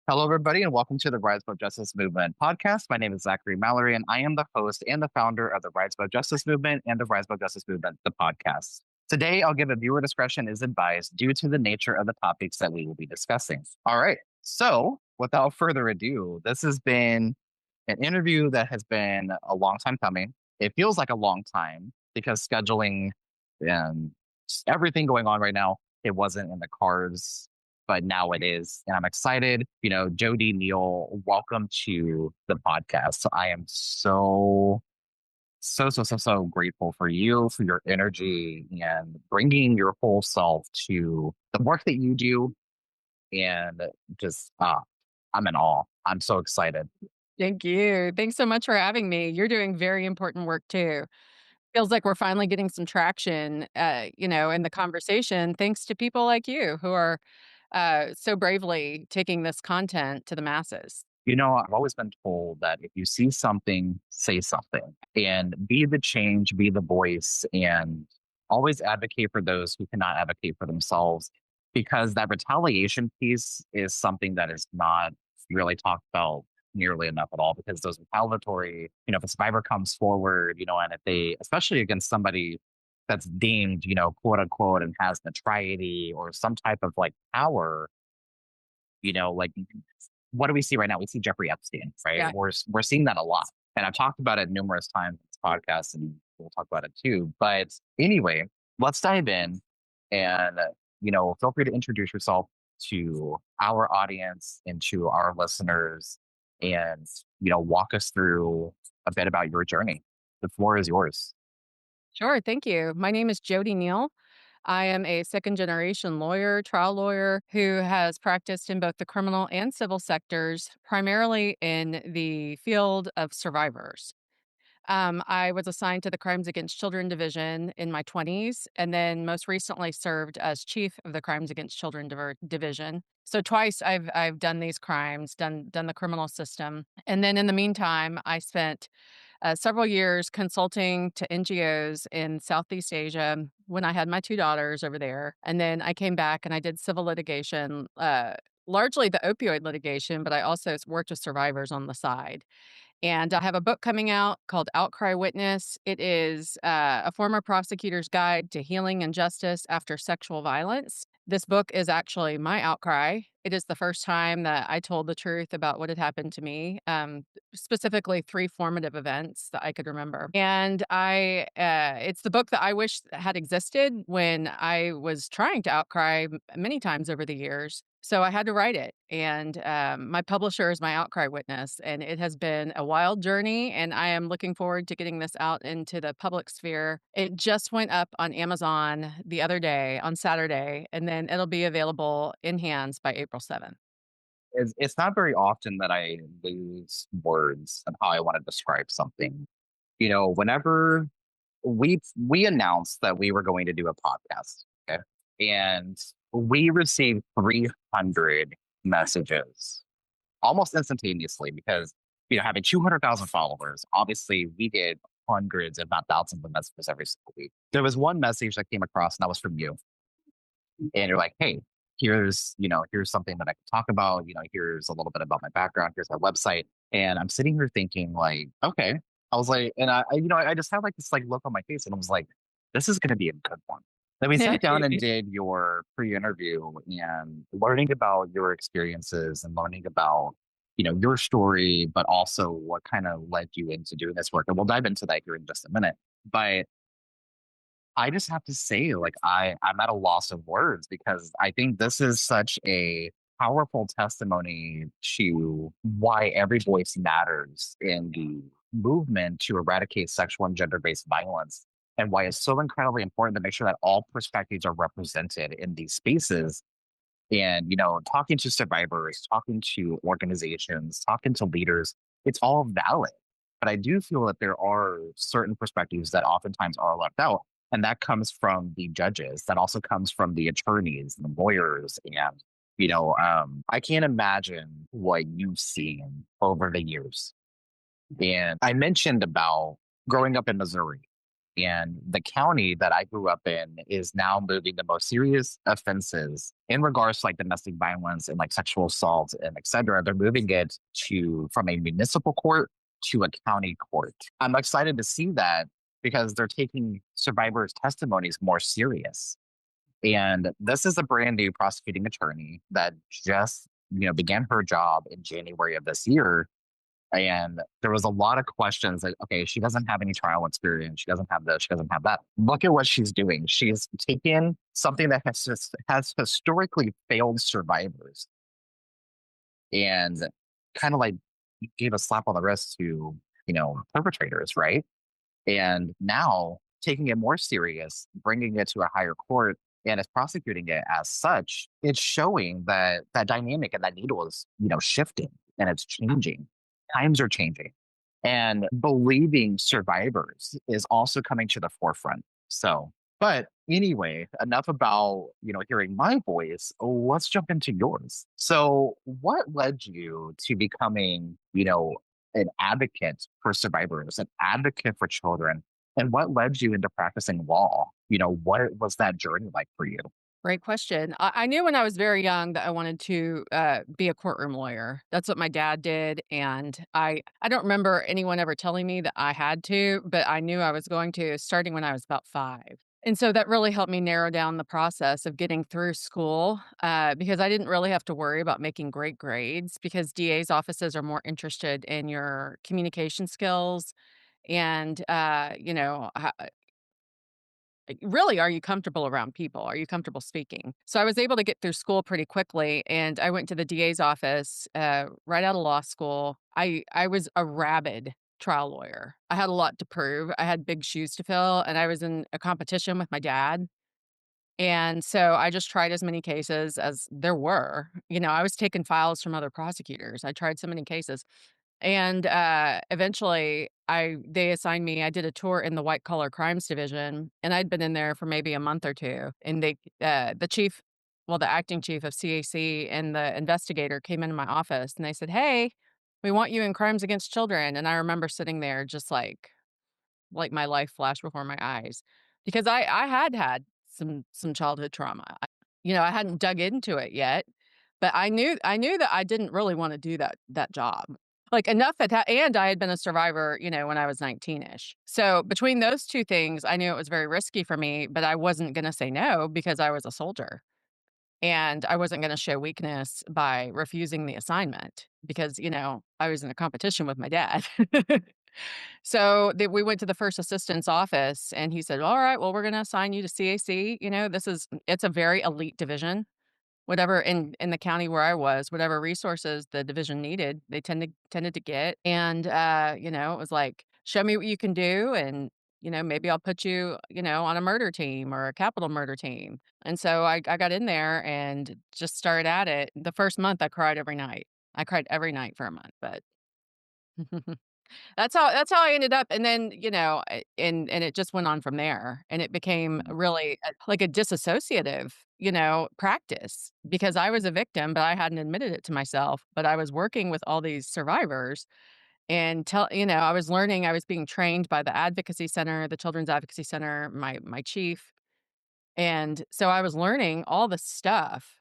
Hello, everybody, and welcome to the Rise Above Justice Movement podcast. My name is Zachary Mallory, and I am the host and the founder of the Rise Above Justice Movement and the Rise Above Justice Movement, the podcast. Today, I'll give a viewer discretion is advised due to the nature of the topics that we will be discussing. All right. So, without further ado, this has been an interview that has been a long time coming. It feels like a long time because scheduling and just everything going on right now, it wasn't in the cards, but now it is. And I'm excited. JoDee Neil, welcome to the podcast. So I am so grateful for you, for your energy and bringing your whole self to the work that you do. And just, I'm in awe. I'm so excited. Thank you. Thanks so much for having me. You're doing very important work too. Feels like we're finally getting some traction, in the conversation, thanks to people like you who are so bravely taking this content to the masses. I've always been told that if you see something, say something and be the change, be the voice, and always advocate for those who cannot advocate for themselves. Because that retaliation piece is something that is not really talked about nearly enough at all. Because those retaliatory, if a survivor comes forward, and if they, especially against somebody that's deemed, quote unquote, and has notoriety or some type of like power, like what do we see right now? We see Jeffrey Epstein, right? Yeah, We're seeing that a lot, and I've talked about it numerous times in this podcast, and we'll talk about it too. But anyway, let's dive in, and feel free to introduce yourself to our audience and to our listeners, and walk us through a bit about your journey. The floor is yours. sure. Thank you. My name is JoDee Neil. I am a second generation lawyer, trial lawyer who has practiced in both the criminal and civil sectors, primarily in the field of survivors. I was assigned to the Crimes Against Children Division in my 20s, and then most recently served as chief of the Crimes Against Children Division. So twice I've done these crimes, done the criminal system, and then in the meantime, I spent several years consulting to NGOs in Southeast Asia when I had my two daughters over there, and then I came back and I did civil litigation. Largely the opioid litigation, but I also worked with survivors on the side. And I have a book coming out called Outcry Witness. It is a former prosecutor's guide to healing and justice after sexual violence. This book is actually my outcry. It is the first time that I told the truth about what had happened to me, specifically three formative events that I could remember. And it's the book that I wish had existed when I was trying to outcry many times over the years. So I had to write it, and my publisher is my Outcry Witness, and it has been a wild journey, and I am looking forward to getting this out into the public sphere. It just went up on Amazon the other day, on Saturday, and then it'll be available in hands by April 7th. It's not very often that I lose words on how I want to describe something. Whenever we announced that we were going to do a podcast, okay? And we received 300 messages almost instantaneously because having 200,000 followers, obviously we get hundreds, if not thousands, of messages every single week. There was one message that came across, and that was from you, and you're like, "Hey, here's something that I can talk about. Here's a little bit about my background. Here's my website." And I'm sitting here thinking, like, okay. I was like, and I just had like this like look on my face, and I was like, "This is going to be a good one." Then we sat down and did your pre-interview and learning about your experiences and learning about your story, but also what kind of led you into doing this work. And we'll dive into that here in just a minute. But I just have to say, like, I'm at a loss of words because I think this is such a powerful testimony to why every voice matters in the movement to eradicate sexual and gender-based violence, and why it's so incredibly important to make sure that all perspectives are represented in these spaces. And talking to survivors, talking to organizations, talking to leaders, it's all valid. But I do feel that there are certain perspectives that oftentimes are left out. And that comes from the judges. That also comes from the attorneys and the lawyers. And, I can't imagine what you've seen over the years. And I mentioned about growing up in Missouri. And the county that I grew up in is now moving the most serious offenses in regards to like domestic violence and like sexual assault and et cetera. They're moving it to from a municipal court to a county court. I'm excited to see that because they're taking survivors' testimonies more serious. And this is a brand new prosecuting attorney that just, began her job in January of this year. And there was a lot of questions that, okay, she doesn't have any trial experience. She doesn't have this. She doesn't have that. Look at what she's doing. She's taken something that has historically failed survivors and kind of like gave a slap on the wrist to, perpetrators, right? And now taking it more serious, bringing it to a higher court and is prosecuting it as such, it's showing that that dynamic and that needle is, shifting and it's changing. Times are changing. And believing survivors is also coming to the forefront. So, but anyway, enough about, hearing my voice. Let's jump into yours. So, what led you to becoming, an advocate for survivors, an advocate for children? And what led you into practicing law? What was that journey like for you? Great question. I knew when I was very young that I wanted to be a courtroom lawyer. That's what my dad did, and I don't remember anyone ever telling me that I had to, but I knew I was going to starting when I was about 5. And so that really helped me narrow down the process of getting through school because I didn't really have to worry about making great grades because DA's offices are more interested in your communication skills and really, are you comfortable around people? Are you comfortable speaking? So I was able to get through school pretty quickly, and I went to the DA's office right out of law school. I was a rabid trial lawyer. I had a lot to prove. I had big shoes to fill, and I was in a competition with my dad. And so I just tried as many cases as there were. I was taking files from other prosecutors. I tried so many cases. And, eventually, they assigned me I did a tour in the white collar crimes division, and I'd been in there for maybe a month or 2, and the chief the acting chief of CAC and the investigator came into my office, and they said, "Hey, we want you in crimes against children," and I remember sitting there just like my life flashed before my eyes because I had some childhood trauma. I hadn't dug into it yet, but I knew that I didn't really wanna do that job. Like, enough and I had been a survivor, when I was 19-ish. So, between those 2 things, I knew it was very risky for me, but I wasn't gonna say no because I was a soldier, and I wasn't gonna show weakness by refusing the assignment because, I was in a competition with my dad. So, we went to the first assistant's office, and he said, "Alright, well, we're gonna assign you to CAC, it's a very elite division." Whatever in the county where I was, whatever resources the division needed, they tended to get, and, it was like, "Show me what you can do, and, maybe I'll put you, on a murder team or a capital murder team." And so I got in there and just started at it. The first month, I cried every night. I cried every night for a month, but that's how I ended up, and then, and it just went on from there, and it became really, like a disassociative, practice because I was a victim, but I hadn't admitted it to myself, but I was working with all these survivors and I was learning, I was being trained by the advocacy center, the Children's Advocacy Center, my chief, and so I was learning all the stuff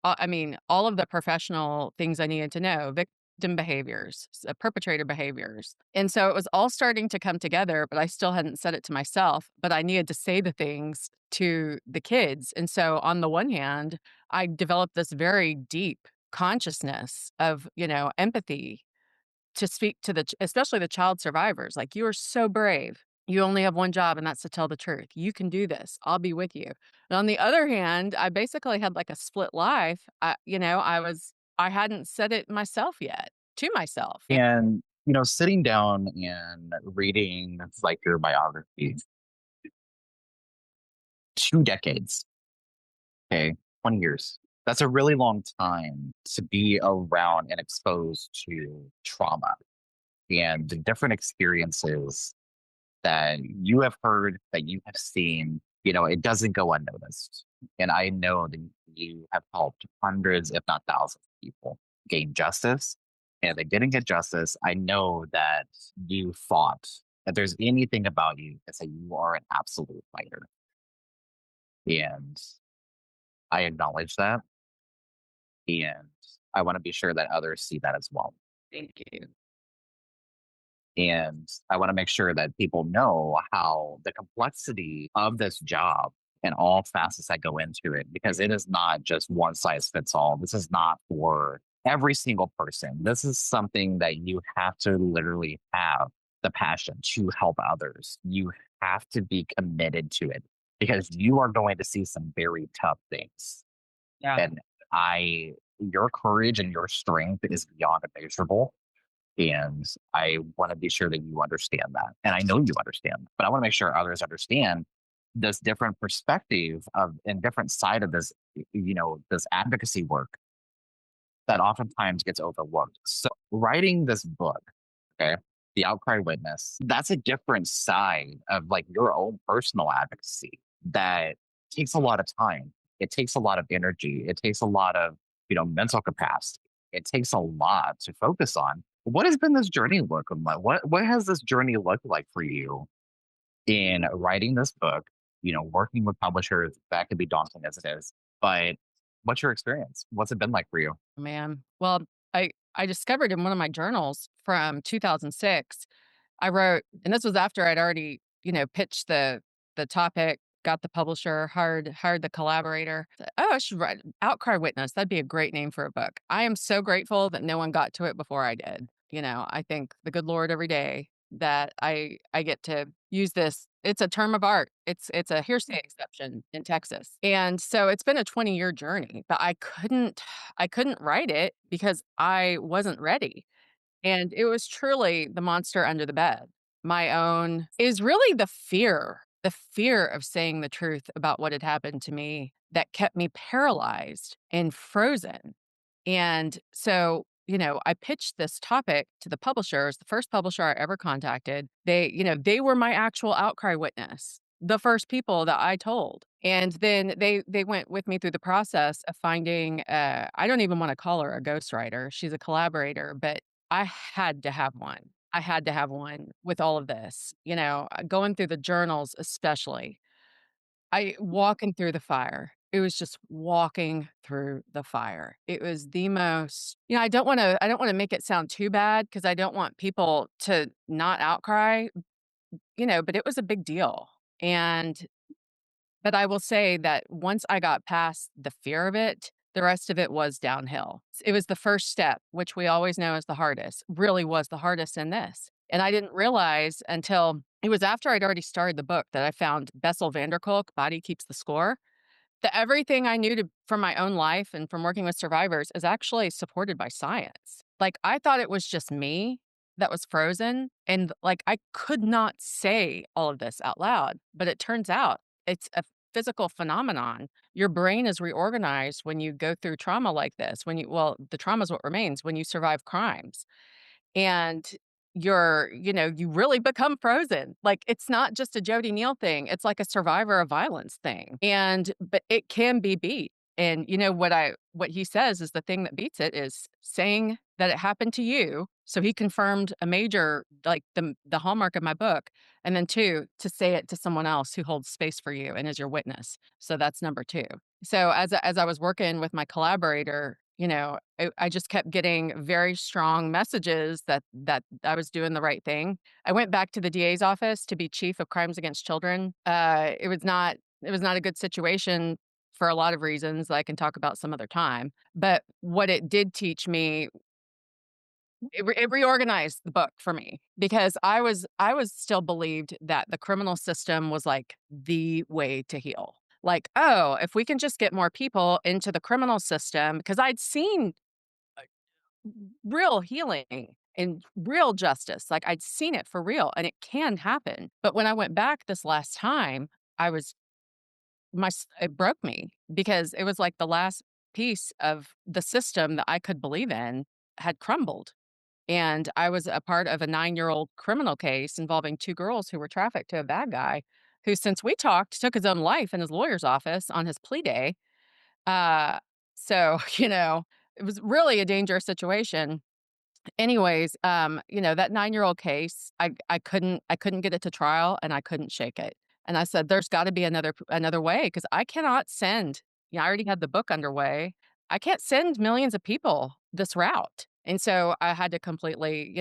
I mean, all of the professional things I needed to know, victim behaviors, perpetrator behaviors. And so it was all starting to come together, but I still hadn't said it to myself, but I needed to say the things to the kids. And so on the one hand, I developed this very deep consciousness of, empathy to speak to especially the child survivors, like, "You are so brave. You only have one job, and that's to tell the truth. You can do this. I'll be with you." And on the other hand, I basically had, like, a split life. I hadn't said it myself yet to myself. And, sitting down and reading like your biography, 2 decades, okay, 20 years. That's a really long time to be around and exposed to trauma and the different experiences that you have heard, that you have seen. It doesn't go unnoticed. And I know that you have helped hundreds, if not thousands of people gain justice. And if they didn't get justice, I know that you fought If there's anything about you, it's that you are an absolute fighter. And I acknowledge that. And I want to be sure that others see that as well. Thank you. And I want to make sure that people know how the complexity of this job and all facets that go into it, because it is not just one size fits all. This is not for every single person. This is something that you have to literally have the passion to help others. You have to be committed to it because you are going to see some very tough things. Yeah. And your courage and your strength is beyond immeasurable, and I want to be sure that you understand that. And I know you understand, but I want to make sure others understand this different perspective of and different side of this, this advocacy work that oftentimes gets overlooked. So writing this book, okay, The Outcry Witness, that's a different side of like your own personal advocacy that takes a lot of time. It takes a lot of energy. It takes a lot of, mental capacity. It takes a lot to focus on. What has been this journey look like? What has this journey looked like for you in writing this book? Working with publishers, that could be daunting as it is. But what's your experience? What's it been like for you? Man. Well, I discovered in one of my journals from 2006, I wrote, and this was after I'd already, pitched the topic, got the publisher, hired the collaborator. Oh, I should write Outcry Witness. That'd be a great name for a book. I am so grateful that no one got to it before I did. I thank the good Lord every day that I get to use this. It's a term of art. It's a hearsay exception in Texas. And so it's been a 20-year journey, but I couldn't write it because I wasn't ready. And it was truly the monster under the bed. My own is really the fear of saying the truth about what had happened to me that kept me paralyzed and frozen. And so, I pitched this topic to the publishers, the first publisher I ever contacted. They were my actual outcry witness, the first people that I told. And then they went with me through the process of finding I don't even want to call her a ghostwriter. She's a collaborator, but I had to have one. I had to have one with all of this, going through the journals, especially. I walking through the fire. It was just walking through the fire. It was the most, I don't wanna make it sound too bad because I don't want people to not outcry, but it was a big deal. And but I will say that once I got past the fear of it, the rest of it was downhill. It was the first step, which we always know is the hardest, really was the hardest in this. And I didn't realize until it was after I'd already started the book that I found Bessel van der Kolk, Body Keeps the Score. That everything I knew from my own life and from working with survivors is actually supported by science. Like, I thought it was just me that was frozen, and, like, I could not say all of this out loud, but it turns out it's a physical phenomenon. Your brain is reorganized when you go through trauma like this, the trauma is what remains when you survive crimes. And you really become frozen. Like, it's not just a JoDee Neil thing, it's like a survivor of violence thing, but it can be beat. And what he says is the thing that beats it is saying that it happened to you. So he confirmed a major, like, the hallmark of my book, and then 2, to say it to someone else who holds space for you and is your witness. So that's number 2. So as I was working with my collaborator, I just kept getting very strong messages that I was doing the right thing. I went back to the DA's office to be chief of crimes against children. It was not a good situation for a lot of reasons that I can talk about some other time. But what it did teach me, it reorganized the book for me because I was still believed that the criminal system was like the way to heal. Like, oh, if we can just get more people into the criminal system, because I'd seen real healing and real justice. Like, I'd seen it for real and it can happen. But when I went back this last time, I was it broke me because it was like the last piece of the system that I could believe in had crumbled. And I was a part of a 9-year-old criminal case involving 2 girls who were trafficked to a bad guy who, since we talked, took his own life in his lawyer's office on his plea day. Uh, so, it was really a dangerous situation. Anyways, that 9-year-old case, I couldn't get it to trial, and I couldn't shake it. And I said, "There's gotta be another way, because I cannot send." I already had the book underway. I can't send millions of people this route. And so I had to completely,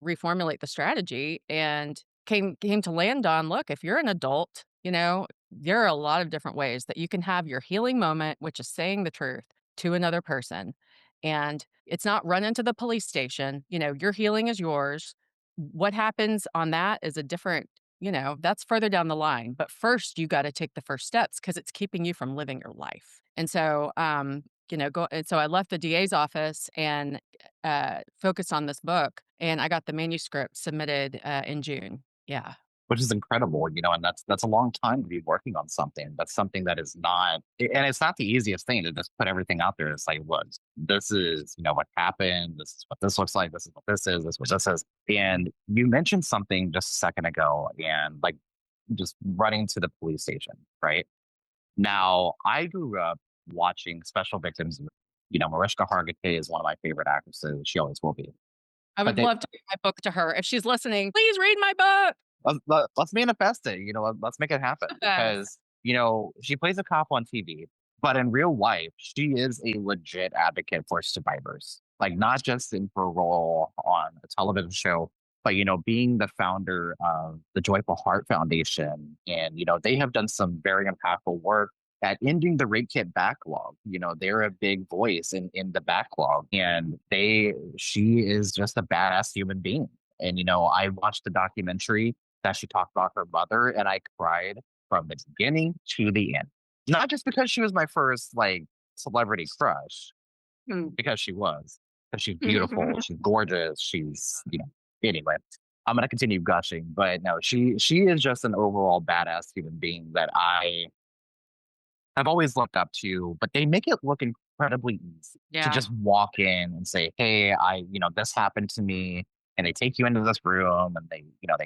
reformulate the strategy, and came to land on, look, if you're an adult, there are a lot of different ways that you can have your healing moment, which is saying the truth to another person. And it's not run into the police station. Your healing is yours. What happens on that is a different, that's further down the line. But first, you got to take the first steps, because it's keeping you from living your life. And so, so I left the DA's office and focused on this book, and I got the manuscript submitted in June. Yeah. which is incredible, and that's a long time to be working on something. That's something that is not, and it's not the easiest thing to just put everything out there. It's like, look, this is, what happened. This is what this looks like. This is what this is. This is what this is. And you mentioned something just a second ago, and like just running to the police station, right? Now, I grew up watching Special Victims. Mariska Hargitay is one of my favorite actresses. She always will be. I But would they, love to read my book to her. If she's listening, please read my book. let's manifest it. Let's make it happen Yes. because she plays a cop on TV, but in real life, she is a legit advocate for survivors. Like not just in her role on a television show, but being the founder of the Joyful Heart Foundation, and they have done some very impactful work at ending the rape kit backlog. They're a big voice in the backlog, and she is just a badass human being. And I watched the documentary that she talked about her mother, and I cried from the beginning to the end. Not just because she was my first like celebrity crush, Hmm. because she was, because she's beautiful, she's gorgeous, she's Anyway, I'm gonna continue gushing, but no, she is just an overall badass human being that I've always looked up to, but they make it look incredibly easy to Yeah. just walk in and say, "Hey, this happened to me." And they take you into this room and they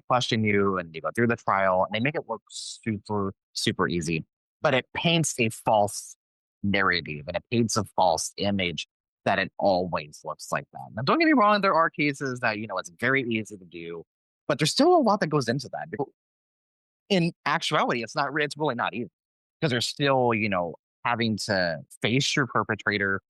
question you and you go through the trial and they make it look super, super easy. But it paints a false narrative and it paints a false image that it always looks like that. Now, don't get me wrong, there are cases that, it's very easy to do, but there's still a lot that goes into that. In actuality, it's really not easy because they're still, having to face your perpetrator,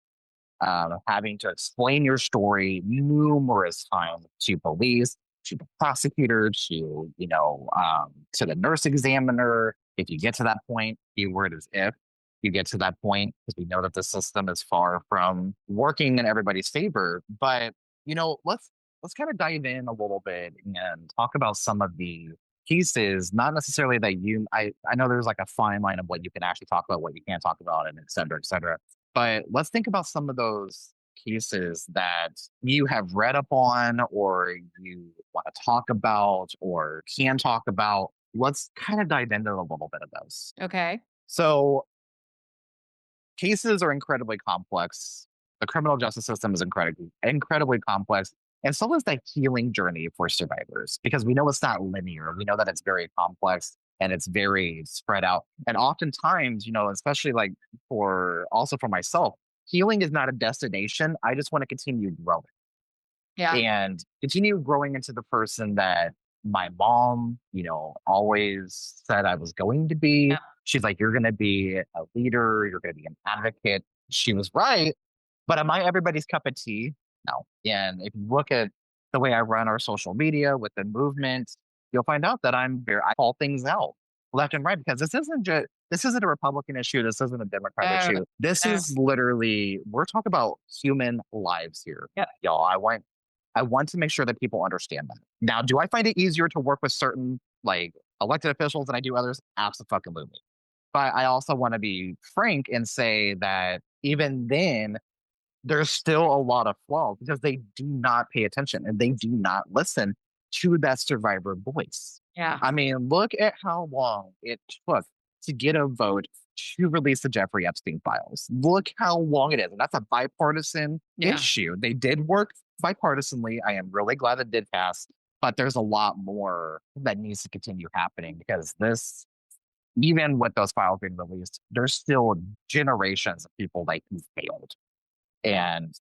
having to explain your story numerous times to police, to the prosecutor, to the nurse examiner. If you get to that point, keyword is if you get to that point, because we know that the system is far from working in everybody's favor. But let's kind of dive in a little bit and talk about some of the pieces, not necessarily that I know there's like a fine line of what you can actually talk about, what you can't talk about, and et cetera, et cetera. But let's think about some of those cases that you have read up on or you want to talk about or can talk about. Let's kind of dive into a little bit of those. Okay. So, cases are incredibly complex. The criminal justice system is incredibly complex. And so is the healing journey for survivors because we know it's not linear. We know that it's very complex and it's very spread out. And oftentimes, especially like for myself, healing is not a destination. I just want to continue growing Yeah. and continue growing into the person that my mom, always said I was going to be. Yeah. She's like, you're going to be a leader, you're going to be an advocate. She was right. But am I everybody's cup of tea? No. And if you look at the way I run our social media with the movement, you'll find out that I call things out left and right because this isn't a Republican issue. This isn't a Democrat No, issue. This no. is literally we're talking about human lives here. Yeah. Y'all. I want to make sure that people understand that. Now, do I find it easier to work with certain like elected officials than I do others? Absolutely. But I also want to be frank and say that even then, there's still a lot of flaws because they do not pay attention and they do not listen to that survivor voice. Yeah. I mean, look at how long it took to get a vote to release the Jeffrey Epstein files. Look how long it is. And that's a bipartisan Yeah. issue. They did work bipartisanly. I am really glad it did pass, but there's a lot more that needs to continue happening because even with those files being released, there's still generations of people like who failed. Yeah. And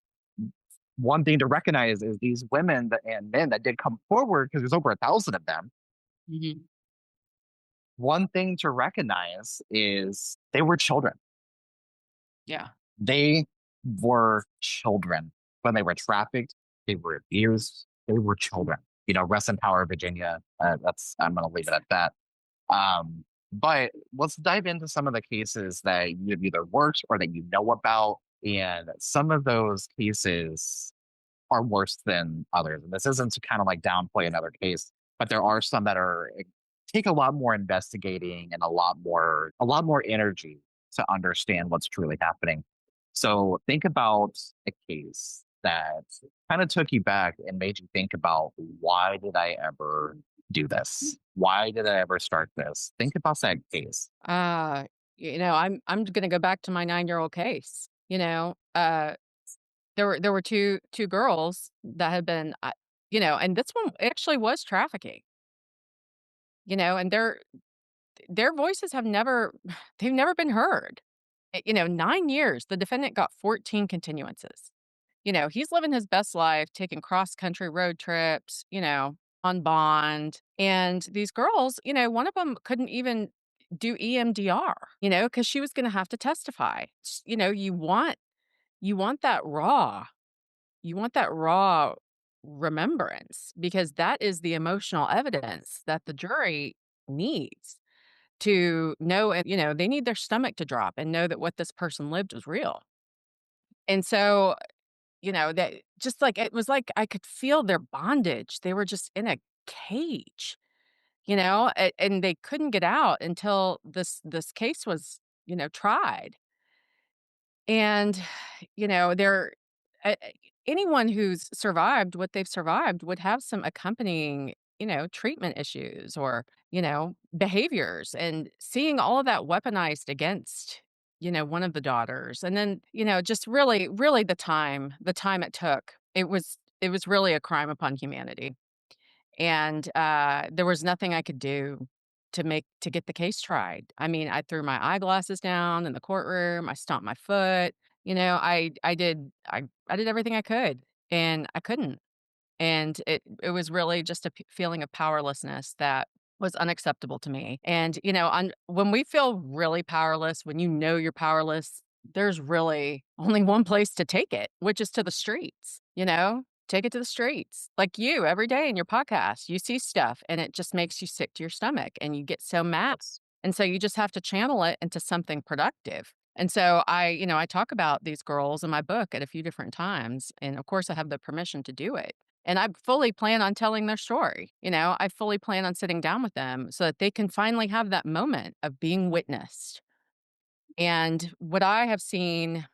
One thing to recognize is these women and men that did come forward, because there's over 1,000 of them. Mhm. One thing to recognize is they were children. Yeah. They were children when they were trafficked. They were abused. They were children. Rest in power, Virginia. That's I'm going to leave it at that. But let's dive into some of the cases that you've either worked or that you know about, and some of those cases are worse than others. And this isn't to kind of like downplay another case, but there are some that are take a lot more investigating and a lot more energy to understand what's truly happening. So think about a case that kind of took you back and made you think about, why did I ever do this? Why did I ever start this? Think about that case. Uh, I'm gonna go back to my 9-year-old case, there were two girls that had been, and this one actually was trafficking, and their voices have never they've never been heard. 9 years, the defendant got 14 continuances. He's living his best life, taking cross-country road trips, on bond, and these girls, one of them couldn't even do EMDR, because she was gonna have to testify. You want that raw you want that raw remembrance, because that is the emotional evidence that the jury needs to know, and they need their stomach to drop and know that what this person lived was real. And so, that just like it was like I could feel their bondage. They were just in a cage, and they couldn't get out until this case was, tried. And, there anyone who's survived what they've survived would have some accompanying, treatment issues or, behaviors, and seeing all of that weaponized against, one of the daughters. And then, just really, really the time it took, it was really a crime upon humanity. And, there was nothing I could do to get the case tried. I mean, I threw my eyeglasses down in the courtroom, I stomped my foot, I did everything I could, and I couldn't. And it was really just a feeling of powerlessness that was unacceptable to me. And, when we feel really powerless, when you're powerless, there's really only one place to take it, which is to the streets, Take it to the streets. Like you, every day in your podcast, you see stuff and it just makes you sick to your stomach and you get so mad. And so you just have to channel it into something productive. And so I talk about these girls in my book at a few different times. And of course, I have the permission to do it. And I fully plan on telling their story. I fully plan on sitting down with them so that they can finally have that moment of being witnessed. And what I have seen,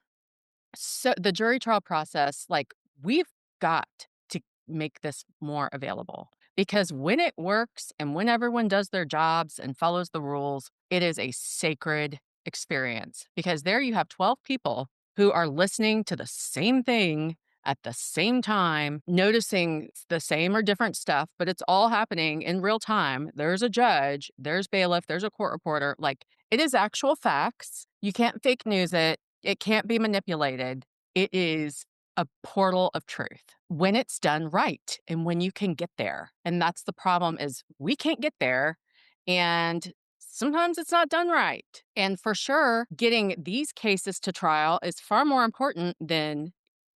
so the jury trial process, like, we've got to make this more available, because when it works and when everyone does their jobs and follows the rules, it is a sacred experience, because there you have 12 people who are listening to the same thing at the same time, noticing the same or different stuff, but it's all happening in real time. There's a judge, there's bailiff, there's a court reporter. Like, it is actual facts. You can't fake news it. It can't be manipulated. It is a portal of truth when it's done right and when you can get there. And that's the problem, is we can't get there, and sometimes it's not done right. And for sure, getting these cases to trial is far more important than,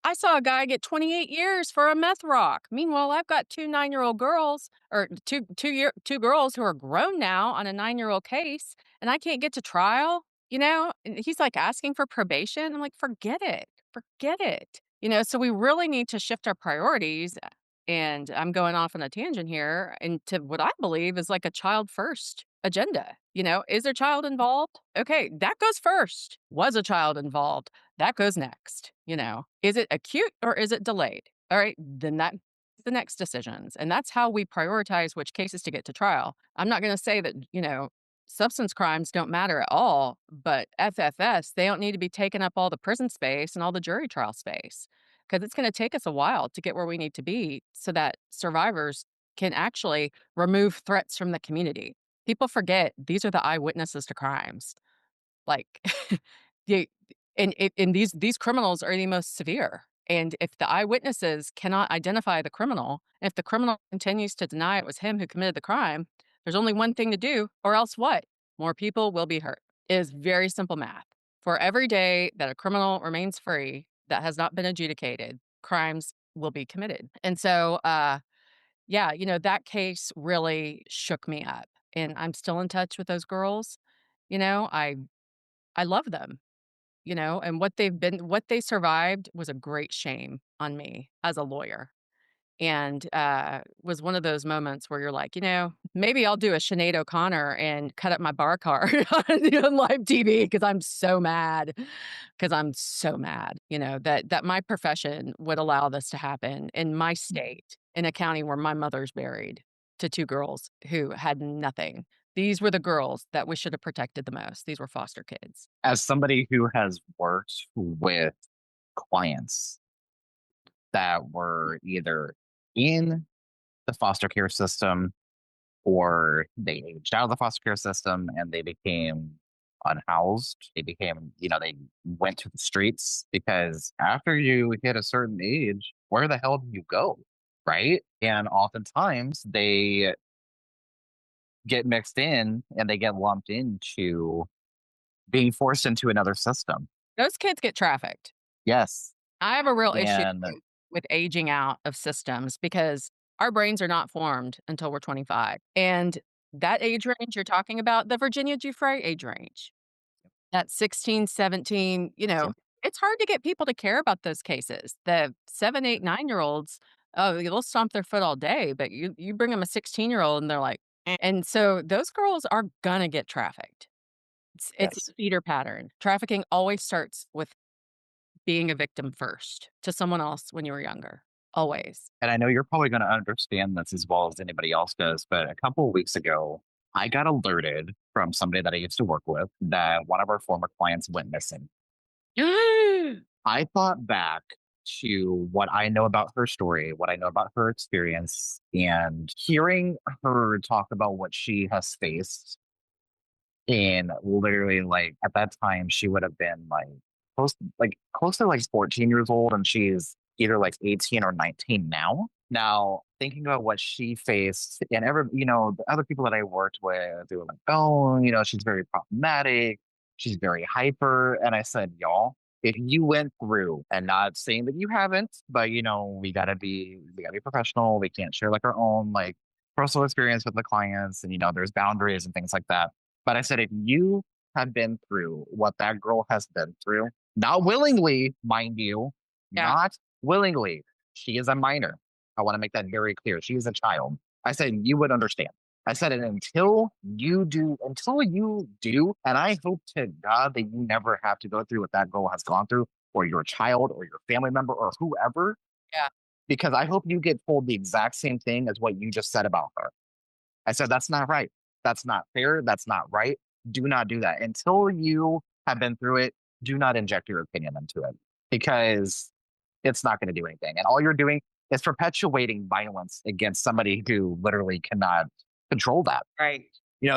I saw a guy get 28 years for a meth rock. Meanwhile, I've got two 9-year-old girls, or two girls who are grown now on a 9-year-old case, and I can't get to trial. And he's like asking for probation. I'm like, forget it. Forget it. So we really need to shift our priorities. And I'm going off on a tangent here into what I believe is like a child first agenda. Is there child involved? Okay, that goes first. Was a child involved? That goes next. Is it acute or is it delayed? All right, then that's the next decisions. And that's how we prioritize which cases to get to trial. I'm not going to say that, substance crimes don't matter at all, but FFS, they don't need to be taking up all the prison space and all the jury trial space, because it's going to take us a while to get where we need to be so that survivors can actually remove threats from the community. People forget these are the eyewitnesses to crimes. Like, the and these criminals are the most severe, And if the eyewitnesses cannot identify the criminal, if the criminal continues to deny it was him who committed the crime, there's only one thing to do, or else what? More people will be hurt. It is very simple math. For every day that a criminal remains free that has not been adjudicated, crimes will be committed. And so, yeah, that case really shook me up. And I'm still in touch with those girls. I love them, and what they survived was a great shame on me as a lawyer. And was one of those moments where you're like, maybe I'll do a Sinead O'Connor and cut up my bar card on live TV because I'm so mad. Because I'm so mad, that my profession would allow this to happen in my state, in a county where my mother's buried, to two girls who had nothing. These were the girls that we should have protected the most. These were foster kids. As somebody who has worked with clients that were either in the foster care system or they aged out of the foster care system and they became unhoused. They became, they went to the streets because after you hit a certain age, where the hell do you go? Right. And oftentimes they get mixed in and they get lumped into being forced into another system. Those kids get trafficked. Yes. I have a real issue And with aging out of systems because our brains are not formed until we're 25. And that age range you're talking about, the Virginia Giuffre age range, that 16, 17, it's hard to get people to care about those cases. The 7, 8, 9-year-olds, oh, they'll stomp their foot all day, but you bring them a 16-year-old and they're like, "Eh." And so those girls are gonna get trafficked. It's yes. a feeder pattern. Trafficking always starts with being a victim first to someone else when you were younger, always. And I know you're probably going to understand this as well as anybody else does, but a couple of weeks ago, I got alerted from somebody that I used to work with that one of our former clients went missing. I thought back to what I know about her story, what I know about her experience, and hearing her talk about what she has faced. And literally, like at that time, she would have been close to like 14 years old, and she's either like 18 or 19 now. Now, thinking about what she faced, and the other people that I worked with, they were like, "Oh, she's very problematic, she's very hyper." And I said, "Y'all, if you went through, and not saying that you haven't, but we gotta be professional. We can't share like our own like personal experience with the clients, and there's boundaries and things like that." But I said, if you have been through what that girl has been through, not willingly, mind you, Yeah, not willingly, she is a minor. I want to make that very clear. She is a child. I said, you would understand. I said, and until you do, and I hope to God that you never have to go through what that girl has gone through, or your child, or your family member, or whoever, yeah, because I hope you get told the exact same thing as what you just said about her. I said, that's not right. That's not fair. That's not right. Do not do that. Until you have been through it, do not inject your opinion into it because it's not going to do anything. And all you're doing is perpetuating violence against somebody who literally cannot control that. right.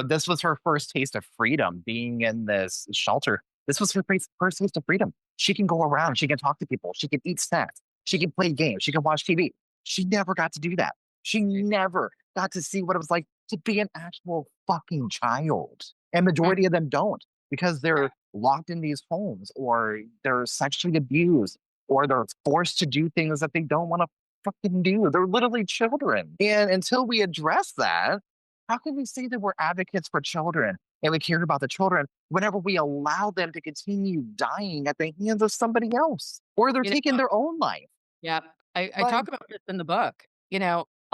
This was her first taste of freedom being in this shelter. This was her first taste of freedom. She can go around, she can talk to people, she can eat snacks, she can play games, she can watch TV. She never got to do that. She never got to see what it was like to be an actual fucking child. And Mm, majority of them don't because yeah, they're locked in these homes or they're sexually abused or they're forced to do things that they don't want to fucking do. They're literally children. And until we address that, how can we say that we're advocates for children and we care about the children whenever we allow them to continue dying at the hands of somebody else or they're you know taking their own life? yeah, I Like, talk about this in the book.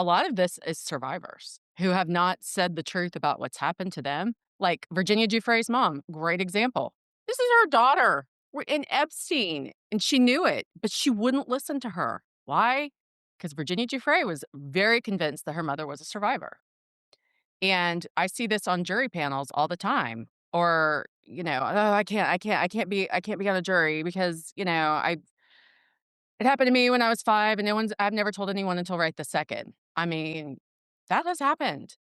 A lot of this is survivors who have not said the truth about what's happened to them. Like Virginia Giuffre's mom, great example. This is her daughter. We're in Epstein, and she knew it, but she wouldn't listen to her. Why? Because Virginia Giuffre was very convinced that her mother was a survivor. And I see this on jury panels all the time. Or, oh, I can't be on a jury because, it happened to me when I was 5, and I've never told anyone until right this second. I mean, that has happened.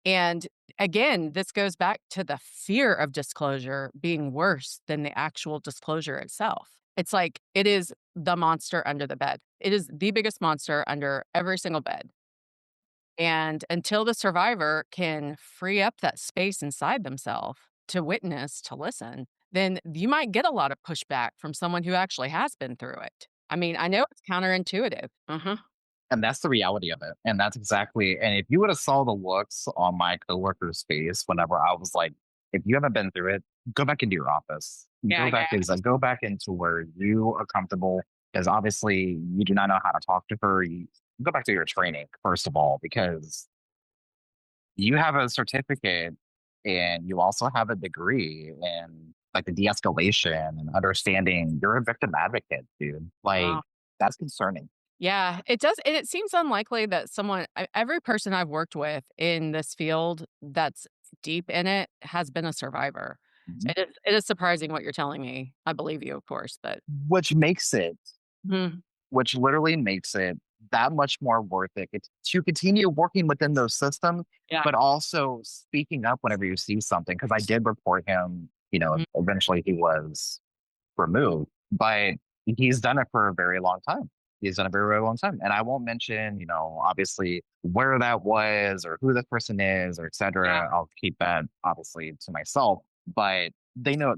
And again, this goes back to the fear of disclosure being worse than the actual disclosure itself. It's like it is the monster under the bed. It is the biggest monster under every single bed. And until the survivor can free up that space inside themselves to witness, to listen, then you might get a lot of pushback from someone who actually has been through it. I mean, I know it's counterintuitive. Uh-huh. And that's the reality of it. And that's exactly, and if you would have saw the looks on my coworker's face whenever I was like, if you haven't been through it, go back into your office. Yeah, Go yeah. back go back into where you are comfortable. Because obviously you do not know how to talk to her. You go back to your training, first of all, because you have a certificate and you also have a degree in like the de-escalation and understanding. You're a victim advocate, dude. Like Wow. that's concerning. Yeah, it does, and it seems unlikely that every person I've worked with in this field that's deep in it has been a survivor. Mhm. It is surprising what you're telling me. I believe you, of course, but Which makes it Mhm. which literally makes it that much more worth it to continue working within those systems, Yeah. but also speaking up whenever you see something. Because I did report him, Mhm. eventually he was removed, but he's done it for a very long time. He's done it for a very long time. And I won't mention, obviously where that was or who the person is or et Yeah. cetera. I'll keep that obviously to myself, but they know.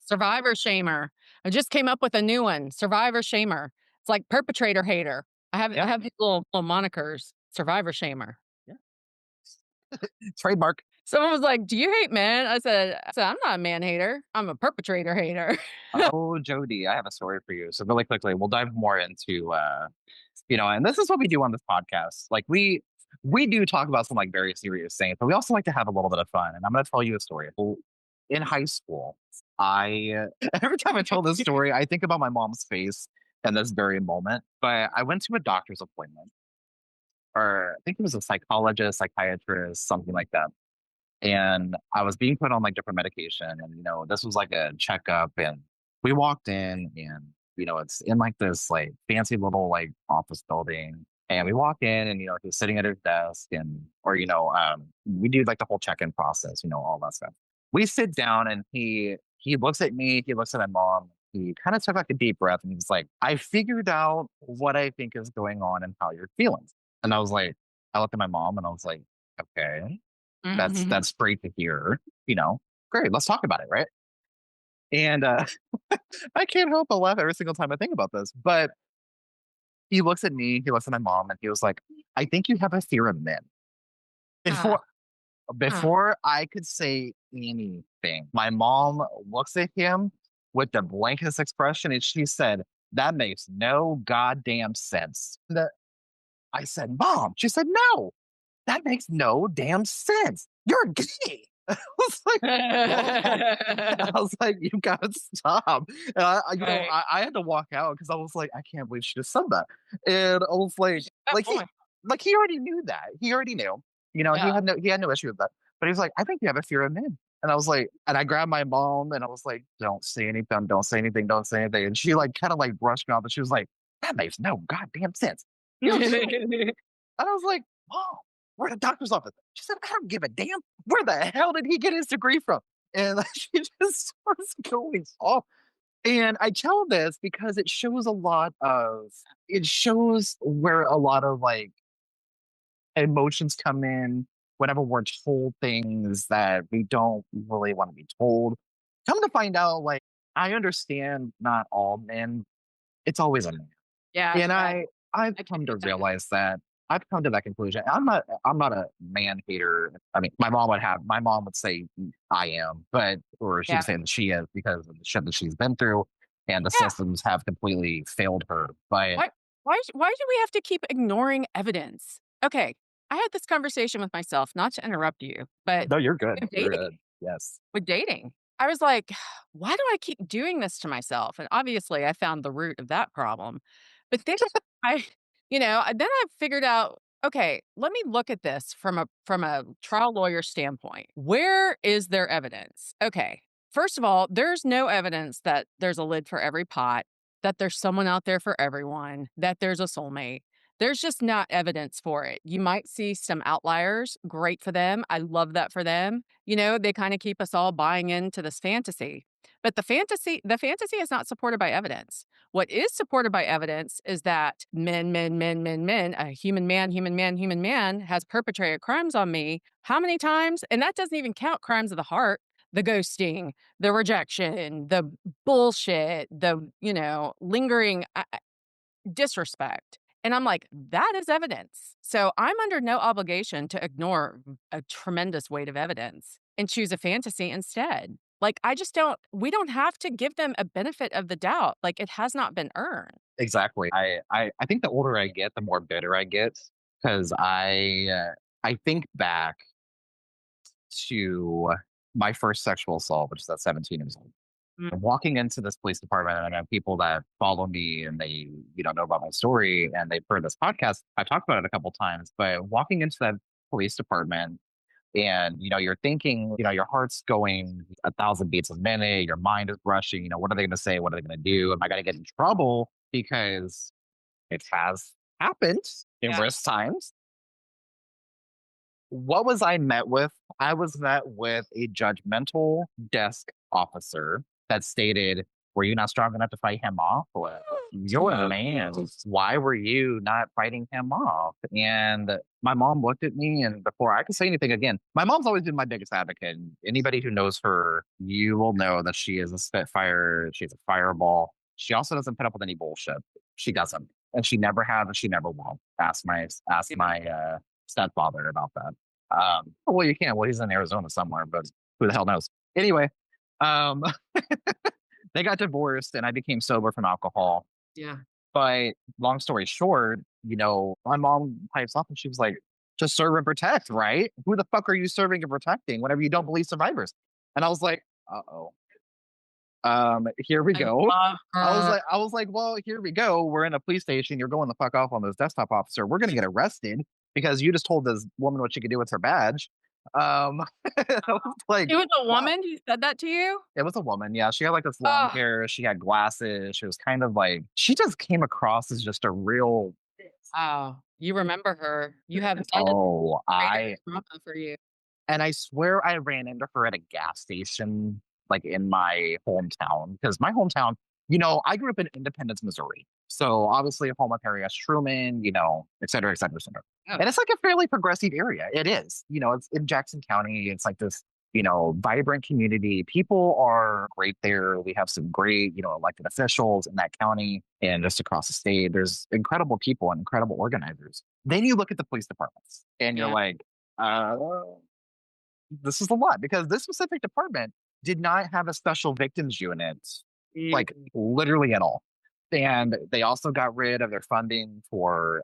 Survivor shamer. I just came up with a new one, survivor shamer. It's like perpetrator hater. I Yeah. have these little monikers, survivor shamer. Yeah. Trademark. Someone was like, "Do you hate men?" I said, "I'm not a man hater. I'm a perpetrator hater." Oh, Jody, I have a story for you. So really quickly, we'll dive more into and this is what we do on this podcast. Like we do talk about some like very serious things, but we also like to have a little bit of fun. And I'm gonna tell you a story. Well, in high school, I every time I tell this story, I think about my mom's face in this very moment. But I went to a doctor's appointment, or I think it was a psychologist, psychiatrist, something like that, and I was being put on like different medication. And, this was like a checkup. And we walked in, and, it's in like this like fancy little like office building. And we walk in, and, he's sitting at his desk, we do like the whole check in process, all that stuff. We sit down, and he looks at me, he looks at my mom. He kind of took like a deep breath, and he's like, I figured out what I think is going on and how you're feeling. And I looked at my mom, and I was like, okay, that's great to hear, you know? Great, let's talk about it, right? And, I can't help but laugh every single time I think about this, but he looks at me, he looks at my mom, and he was like, "I think you have a fear of men." Ah, Before ah. before I could say anything, my mom looks at him with the blankest expression, and she said, "That makes no goddamn sense." I said, "Mom." She said, "No. That makes no damn sense. You're gay." I was like, "Mom." I was like, "You gotta stop." And Right. I had to walk out because I was like, "I can't believe she just said that." And I was That like point. he already knew that. He already knew. Yeah. He had no issue with that. But he was like, "I think you have a fear of men." And I was like, and I grabbed my mom, and I was like, "Don't say anything, don't say anything, don't say anything." And she like kind of like brushed me off, and she was like, "That makes no goddamn sense. You're gay." And I was like, "Mom, we're at a doctor's office." She said, "I don't give a damn. Where the hell did he get his degree from?" And she just starts going off. And I tell this because it shows where a lot of like emotions come in whenever we're told things that we don't really want to be told. Come to find out, like, I understand not all men, it's always a man. Yeah, And yeah. I've I can come to get that. realize that. I've come to that conclusion. I'm not a man hater. I mean, my mom would say I am, but or she Yeah. would say that she is because of the shit that she's been through and the Yeah. systems have completely failed her. But Why do we have to keep ignoring evidence? Okay, I had this conversation with myself, not to interrupt you, but no, you're good. with You're dating. good. Yes. With dating. I was like, "Why do I keep doing this to myself?" And obviously, I found the root of that problem. But then I then I figured out, okay, let me look at this from a trial lawyer standpoint. Where is there evidence? Okay. First of all, there's no evidence that there's a lid for every pot, that there's someone out there for everyone, that there's a soulmate. There's just not evidence for it. You might see some outliers, great for them. I love that for them. They kinda keep us all buying into this fantasy. But the fantasy is not supported by evidence. What is supported by evidence is that men, a human man, human man has perpetrated crimes on me. How many times? And that doesn't even count crimes of the heart, the ghosting, the rejection, the bullshit, the, lingering disrespect. And I'm like, that is evidence. So I'm under no obligation to ignore a tremendous weight of evidence and choose a fantasy instead. Like, I just don't, we don't have to give them a benefit of the doubt. Like, it has not been earned. Exactly. I think the older I get, the more bitter I get because I think back to my first sexual assault, which is at 17 years old. Mm, And walking into this police department, and I have people that follow me and they, know about my story and they've heard this podcast. I've talked about it a couple times, but walking into that police department and, you're thinking, your heart's going 1,000 beats a minute, your mind is rushing, what are they going to say? What are they going to do? Am I going to get in trouble? Because it has happened yeah. numerous times. What was I met with? I was met with a judgmental desk officer that stated, "Were you not strong enough to fight him off? Or you're a man. Why were you not fighting him off?" And my mom looked at me, and before I could say anything again, my mom's always been my biggest advocate. And anybody who knows her, you will know that she is a spitfire. She's a fireball. She also doesn't put up with any bullshit. She doesn't, and she never has, and she never will. Ask my stepfather about that. Well, you can't. Well, he's in Arizona somewhere, but who the hell knows? Anyway, um, they got divorced, and I became sober from alcohol. Yeah. But long story short, my mom pipes up and she was like, "Just serve and protect, right? Who the fuck are you serving and protecting whenever you don't believe survivors?" And I was like, "Uh oh." Here we I go. love I was her. like, I was like, well, here we go. We're in a police station. You're going the fuck off on this desktop officer. We're gonna get arrested because you just told this woman what she could do with her badge. I was like, It was a wow. woman who said that to you? It was a woman. Yeah, she had like this long Oh, hair. She had glasses. She was kind of like she just came across as just a real. wow. You remember her. You have that is Oh, greater I trauma for you. And I swear I ran into her at a gas station, like in my hometown. Because my hometown, I grew up in Independence, Missouri. So obviously a home of Harry S. Truman, et cetera, et cetera, et cetera. Oh, And it's like a fairly progressive area. It is. It's in Jackson County. It's like this, vibrant community. People are great there. We have some great, elected officials in that county and just across the state. There's incredible people and incredible organizers. Then you look at the police departments and you're yeah. like, uh, this is a lot because this specific department did not have a special victims unit, like Mm. literally at all. And they also got rid of their funding for,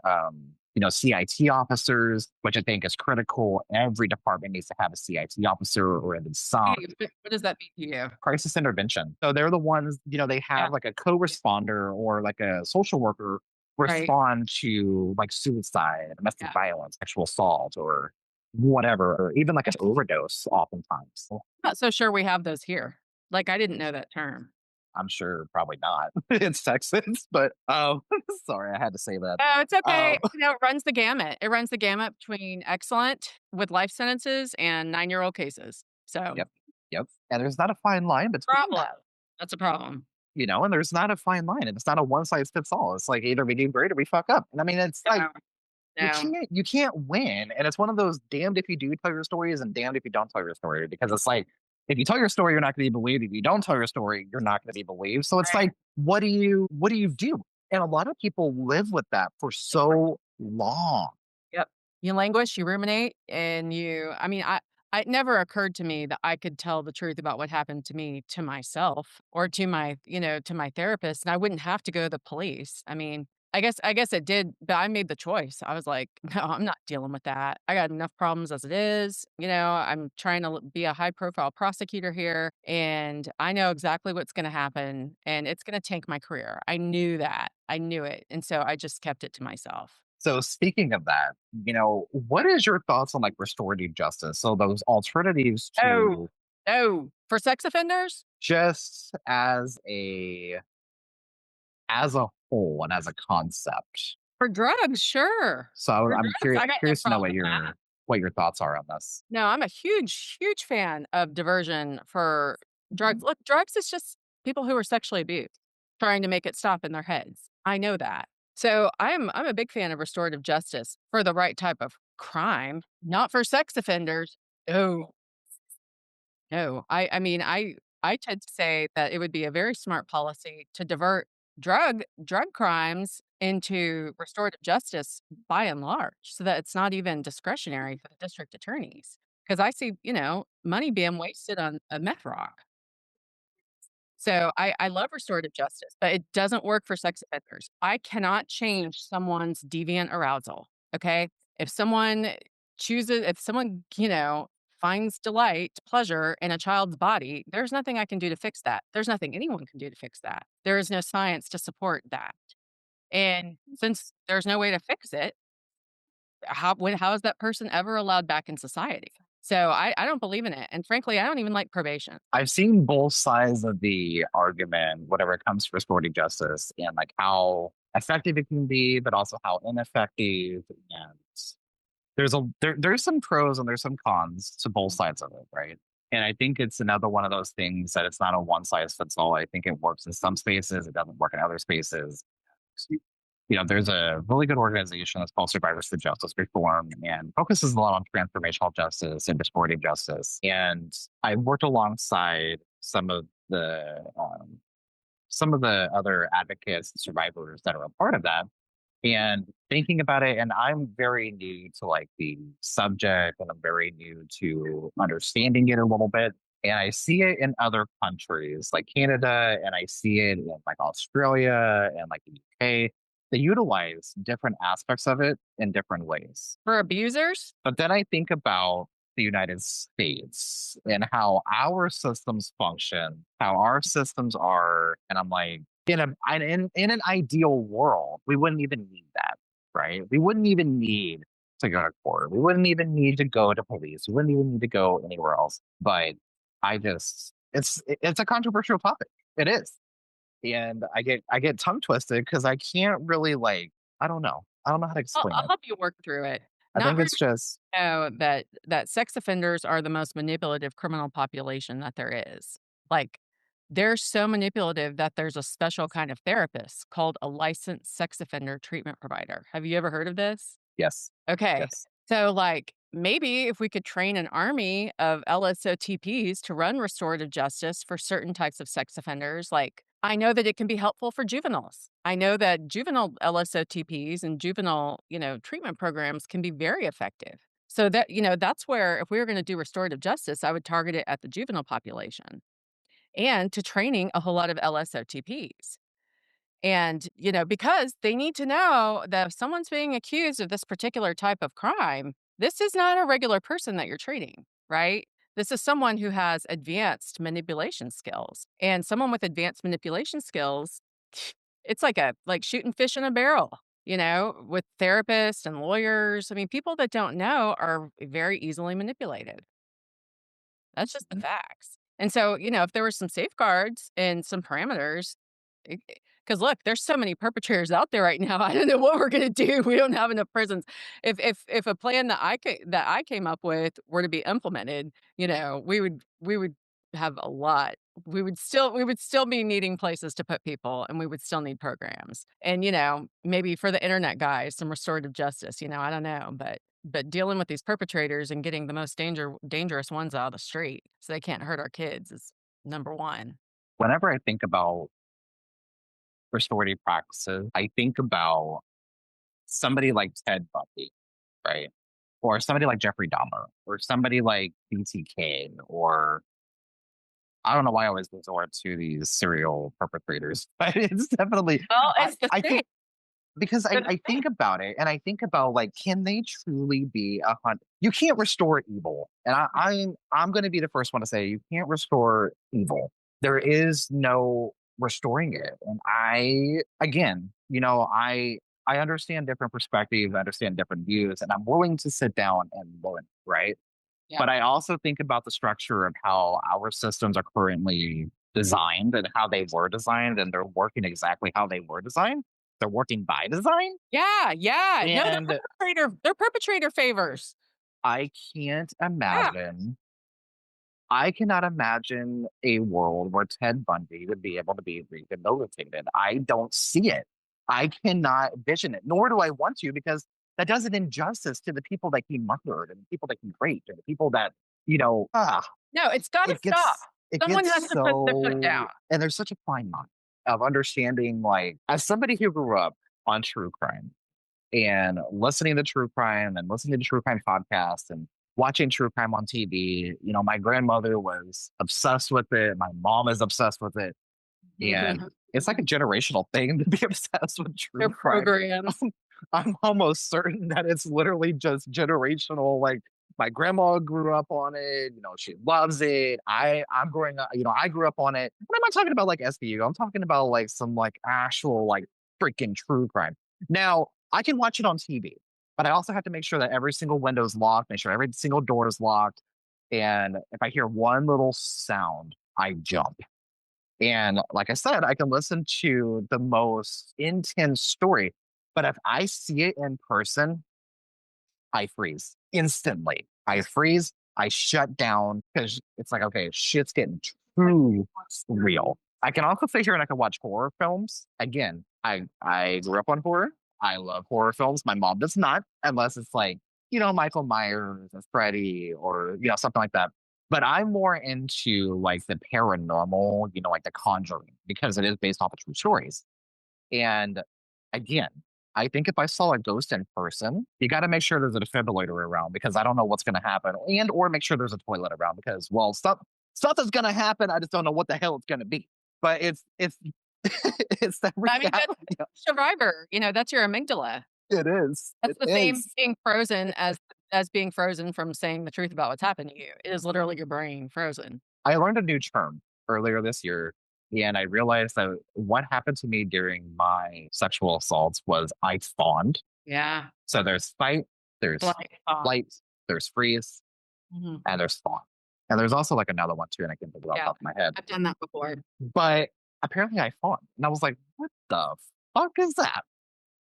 CIT officers, which I think is critical. Every department needs to have a CIT officer or at least some Hey, what does that mean to you? crisis intervention. So they're the ones, they Yeah, have like a co-responder or like a social worker right. respond to like suicide, domestic Yeah. violence, sexual assault, or whatever, or even like an overdose oftentimes. Not so sure we have those here. Like, I didn't know that term. I'm sure probably not. It's Texas, but sorry, I had to say that. Oh, it's okay. Um, It runs the gamut. It runs the gamut between excellent with life sentences and nine-year-old cases. So, yep, yep. And there's not a fine line between problem. that. That's a problem. And there's not a fine line, and it's not a one size fits all. It's like either we do great or we fuck up. And I mean, it's like No, no. you can't win. And it's one of those damned if you do tell your stories and damned if you don't tell your story. Because it's like if you tell your story, you're not gonna be believed. If you don't tell your story, you're not gonna be believed. So it's Right. like, what do you do? And a lot of people live with that for so long. Yep. You languish, you ruminate, and I mean, it never occurred to me that I could tell the truth about what happened to me to myself or to my therapist, and I wouldn't have to go to the police. I mean, I guess it did, but I made the choice. I was like, "No, I'm not dealing with that. I got enough problems as it is." I'm trying to be a high profile prosecutor here, and I know exactly what's gonna happen, and it's gonna tank my career. I knew that. I knew it, and so I just kept it to myself. So speaking of that, what is your thoughts on like restorative justice? So those alternatives Oh, to no. For sex offenders? just as a whole and as a concept. For drugs, sure. So For I'm drugs, curious I got no curious to know problem what with that. your thoughts are on this. No, I'm a huge, huge fan of diversion for Drugs look, drugs is just people who are sexually abused trying to make it stop in their heads. I know that. So I'm a big fan of restorative justice for the right type of crime, not for sex offenders. No, no. I mean, I tend to say that it would be a very smart policy to divert drug crimes into restorative justice by and large, so that it's not even discretionary for the district attorneys. Because I see, money being wasted on a meth rock. So I love restorative justice, but it doesn't work for sex offenders. I cannot change someone's deviant arousal. Okay. If someone, finds delight, pleasure in a child's body, there's nothing I can do to fix that. There's nothing anyone can do to fix that. There is no science to support that. And since there's no way to fix it, how is that person ever allowed back in society? So I don't believe in it. And frankly, I don't even like probation. I've seen both sides of the argument, whatever it comes to restorative justice, and like how effective it can be, but also how ineffective. And there's some pros and there's some cons to both sides of it, right? And I think it's another one of those things that it's not a one size fits all. I think it works in some spaces, it doesn't work in other spaces. There's a really good organization that's called Survivors for Justice Reform and focuses a lot on transformational justice and restorative justice. And I worked alongside some of the other advocates and survivors that are a part of that and thinking about it. And I'm very new to like the subject and I'm very new to understanding it a little bit. And I see it in other countries like Canada, and I see it in like Australia and like the UK. They utilize different aspects of it in different ways. For abusers, But then I think about the United States and how our systems function, how our systems are, and I'm like, in an ideal world, we wouldn't even need that, right? We wouldn't even need to go to court. We wouldn't even need to go to police. We wouldn't even need to go anywhere else. But it's a controversial topic. It is, and I get tongue twisted because I can't really like I don't know. I don't know how to explain I'll it. help you work through it. I Not think very it's just know that sex offenders are the most manipulative criminal population that there is. Like, they're so manipulative that there's a special kind of therapist called a licensed sex offender treatment provider. Have you ever heard of this? yes, Okay. yes. So, like, maybe if we could train an army of LSOTPs to run restorative justice for certain types of sex offenders, like, I know that it can be helpful for juveniles. I know that juvenile LSOTPs and juvenile, treatment programs can be very effective. So that's where if we were going to do restorative justice, I would target it at the juvenile population and to training a whole lot of LSOTPs. And, because they need to know that if someone's being accused of this particular type of crime, this is not a regular person that you're treating, right? This is someone who has advanced manipulation skills. And someone with advanced manipulation skills, it's like shooting fish in a barrel, with therapists and lawyers. I mean, people that don't know are very easily manipulated. That's just the facts. And so, if there were some safeguards and some parameters, because look, there's so many perpetrators out there right now. I don't know what we're gonna do. We don't have enough prisons. If a plan that I came up with were to be implemented, we would have a lot. We would still be needing places to put people, and we would still need programs. And maybe for the internet guys, some restorative justice. I don't know, but dealing with these perpetrators and getting the most dangerous ones out of the street so they can't hurt our kids is number one. Whenever I think about restorative practices, I think about somebody like Ted Bundy, right? Or somebody like Jeffrey Dahmer, or somebody like BTK, or I don't know why I always resort to these serial perpetrators, but it's definitely Well, I, it's the I thing. think because They're the I thing. think about it and I think about like, can they truly be a hunt? You can't restore evil. And I'm gonna be the first one to say you can't restore evil. There is no restoring it. And I understand different perspectives, I understand different views, and I'm willing to sit down and learn, right? Yeah. But I also think about the structure of how our systems are currently designed and how they were designed, and they're working exactly how they were designed. They're working by design. Yeah, yeah. No, And they're perpetrator favors. I can't Yeah. imagine. I cannot imagine a world where Ted Bundy would be able to be rehabilitated. I don't see it. I cannot vision it, nor do I want to, because that does an injustice to the people that he murdered and the people that he raped and the people that, No, it's gotta it stop. gets it Someone gets has to put their foot down. so, and there's such a fine line of understanding, like, as somebody who grew up on true crime and listening to true crime and listening to true crime podcasts and watching true crime on TV. My grandmother was obsessed with it. My mom is obsessed with it. And it's like a generational thing to be obsessed with Their true crime. programs. I'm almost certain that it's literally just generational. Like, my grandma grew up on it. She loves it. I'm growing up. I grew up on it. And I'm not talking about like SVU. I'm talking about like some like actual like freaking true crime. Now I can watch it on TV, but I also have to make sure that every single window is locked. Make sure every single door is locked. And if I hear one little sound, I jump. And like I said, I can listen to the most intense story, but if I see it in person, I freeze instantly. I freeze. I shut down because it's like, okay, shit's getting too real. I can also sit here and I can watch horror films. Again, I grew up on horror. I love horror films. My mom does not, unless it's like, Michael Myers or Freddy or, something like that. But I'm more into like the paranormal, like the Conjuring, because it is based off of true stories. And again, I think if I saw a ghost in person, you got to make sure there's a defibrillator around, because I don't know what's going to happen, and or make sure there's a toilet around, because, well, stuff is going to happen. I just don't know what the hell it's going to be. But it's it's that I mean, that's reality. survivor, that's your amygdala. It is. That's It the same is. being frozen as being frozen from saying the truth about what's happened to you. It is literally your brain frozen. I learned a new term earlier this year, and I realized that what happened to me during my sexual assaults was I fawned. Yeah. So there's fight, there's Blind spot. flight, there's freeze, Mhm. and there's fawn. And there's also like another one too, and I can't think of it off the Yeah. top of my head. I've done that before. But apparently I fawned. And I was like, what the fuck is that?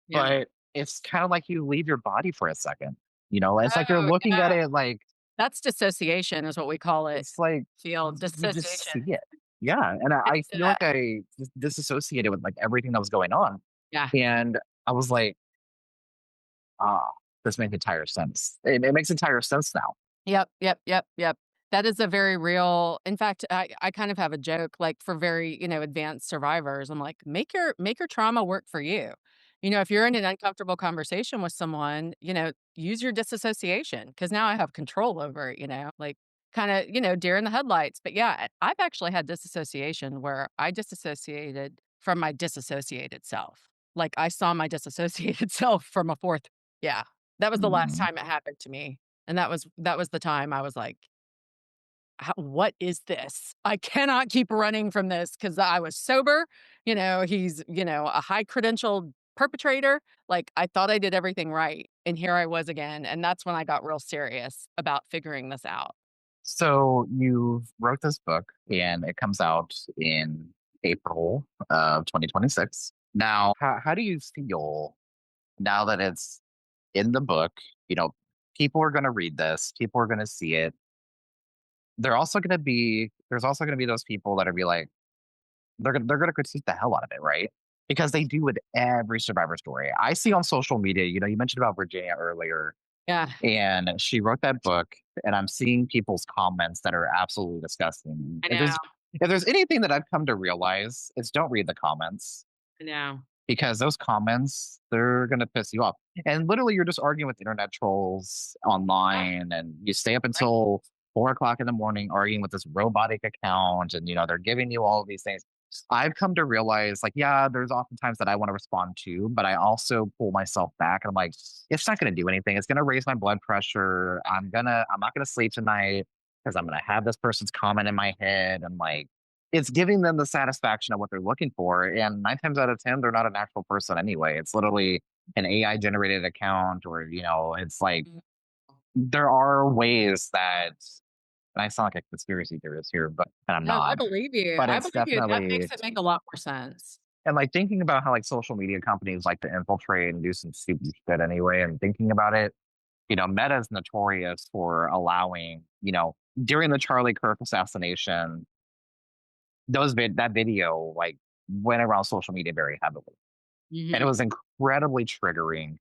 Yeah. But it's kind of like you leave your body for a second. It's like you're Oh, looking at yeah. it like That's dissociation is what we call it. it's like Field you just dissociation. see it. Yeah. And I It's, feel like I disassociated with like everything that was going on. yeah. And I was like, ah, this makes entire sense. It makes entire sense now. Yep, yep, yep, yep. That is a very real in fact, I kind of have a joke, like, for very, advanced survivors. I'm like, "Make your trauma work for you." If you're in an uncomfortable conversation with someone, use your disassociation because now I have control over it, like, kinda, deer in the headlights. But, yeah, I've actually had disassociation where I disassociated from my disassociated self. Like, I saw my disassociated self from a fourth yeah, that was the last Mhm. time it happened to me. And that was the time I was like, What is this? I cannot keep running from this because I was sober, he's, a high credentialed perpetrator, like, I thought I did everything right, and here I was again, and that's when I got real serious about figuring this out." So you wrote this book and it comes out in April of 2026. Now, how do you feel now that it's in the book? You know, People are going to read this, people are going to see it. There's also going to be those people that are be like, they're going to critique the hell out of it, right? Because they do with every survivor story. I see on social media, you mentioned about Virginia earlier, Yeah, and she wrote that book, and I'm seeing people's comments that are absolutely disgusting. I If know, there's anything that I've come to realize, it's don't read the comments, I know. because those comments, they're gonna piss you off. And literally you're just arguing with internet trolls Yeah, online, and you stay up right. until 4 o'clock in the morning arguing with this robotic account, and they're giving you all of these things. I've come to realize, like, yeah, there's oftentimes that I want to respond to, but I also pull myself back, and I'm like, it's not gonna do anything. It's gonna raise my blood pressure. I'm not gonna sleep tonight because I'm gonna have this person's comment in my head, and like, it's giving them the satisfaction of what they're looking for. And 9 times out of 10, they're not an actual person anyway. It's literally an AI generated account, or, it's like Mm. there are ways that, and I sound like a conspiracy theorist here, but and I'm No, I not, believe you. but I it's believe you. That definitely, makes it make a lot more sense. and like thinking about how like social media companies like to infiltrate and do some stupid shit anyway, and thinking about it, Meta is notorious for allowing, during the Charlie Kirk assassination, that video like went around social media very heavily, and it Mhm. was incredibly triggering.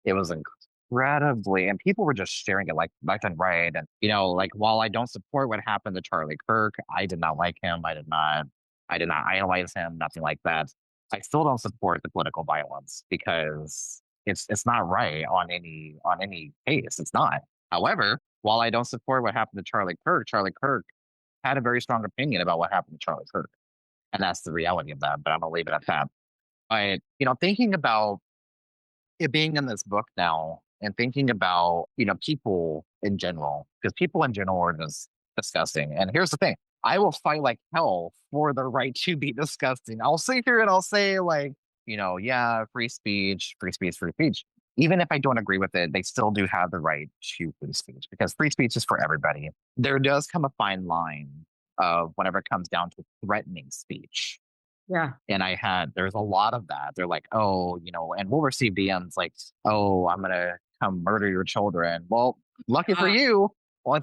It was incredibly, and people were just sharing it like left and right. And like while I don't support what happened to Charlie Kirk, I did not like him. I did not idolize him. Nothing like that. I still don't support the political violence because it's not right on any case. It's not. However, while I don't support what happened to Charlie Kirk had a very strong opinion about what happened to Charlie Kirk, and that's the reality of that. But I'm gonna leave it at that. But thinking about it being in this book now and thinking about, people in general, because people in general are just disgusting. And here's the thing. I will fight like hell for the right to be disgusting. I'll sit here and I'll say, like, yeah, free speech, free speech, free speech. Even if I don't agree with it, they still do have the right to free speech because free speech is for everybody. There does come a fine line of whenever it comes down to threatening speech, Yeah. and there's a lot of that. They're like, oh, and we'll receive DMs like, oh, I'm gonna come murder your children. Well, lucky for Ah, you,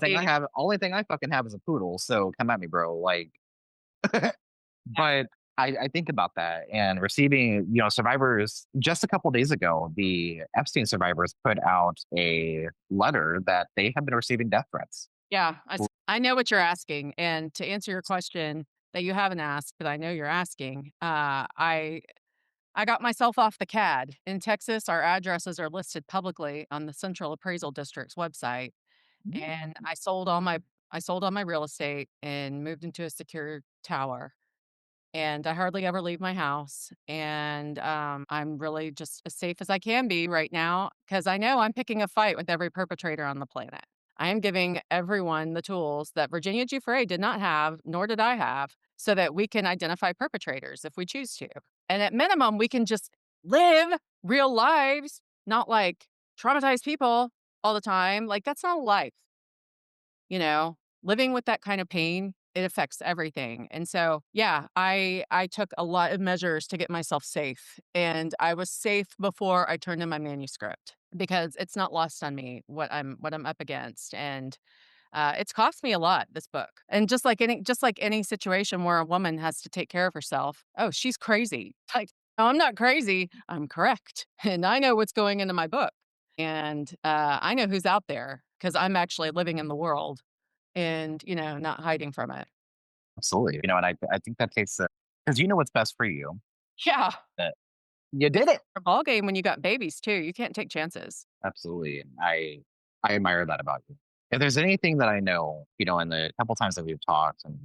see, only thing I fucking have is a poodle. So come at me, bro. Like, yeah. but I think about that and receiving, survivors just a couple days ago, the Epstein survivors put out a letter that they have been receiving death threats. Yeah, I know what you're asking, and to answer your question that you haven't asked, but I know you're asking, I got myself off the CAD. In Texas, our addresses are listed publicly on the Central Appraisal District's website, and I sold all my real estate and moved into a secure tower. And I hardly ever leave my house, and, I'm really just as safe as I can be right now because I know I'm picking a fight with every perpetrator on the planet. I am giving everyone the tools that Virginia Giuffre did not have, nor did I have, so that we can identify perpetrators if we choose to. And at minimum, we can just live real lives, not, like, traumatize people all the time, like, that's not a life. You know, living with that kind of pain, it affects everything. And so, yeah, I took a lot of measures to get myself safe. And I was safe before I turned in my manuscript because it's not lost on me what I'm up against. And it's cost me a lot, this book. And just like any situation where a woman has to take care of herself, oh, she's crazy. Like, no, I'm not crazy. I'm correct. And I know what's going into my book. And I know who's out there because I'm actually living in the world and, not hiding from it. Absolutely. And I think that takes because you know what's best for you. Yeah. That you did it. A ball game when you got babies too. You can't take chances. Absolutely. And I admire that about you. If there's anything that I know, in the couple times that we've talked and,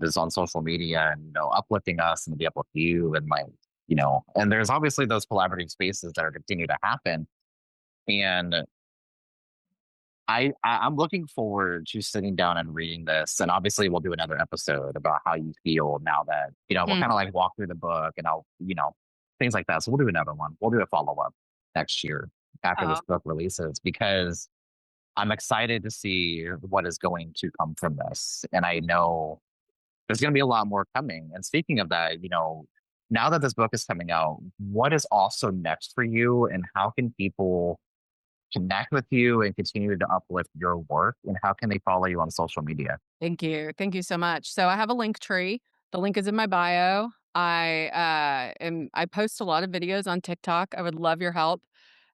just on social media and, uplifting us and to be uplift you and like, and there's obviously those collaborative spaces that are continue to happen. And I'm looking forward to sitting down and reading this. And obviously we'll do another episode about how you feel now that, we'll Mm. kind of like walk through the book and things like that. So we'll do another one. We'll do a follow up next year after Oh, this book releases because I'm excited to see what is going to come from this. And I know there's going to be a lot more coming. And speaking of that, now that this book is coming out, what is also next for you and how can people connect with you and continue to uplift your work? And how can they follow you on social media? thank you. Thank you so much. So I have a link tree. The link is in my bio. I post a lot of videos on TikTok. I would love your help.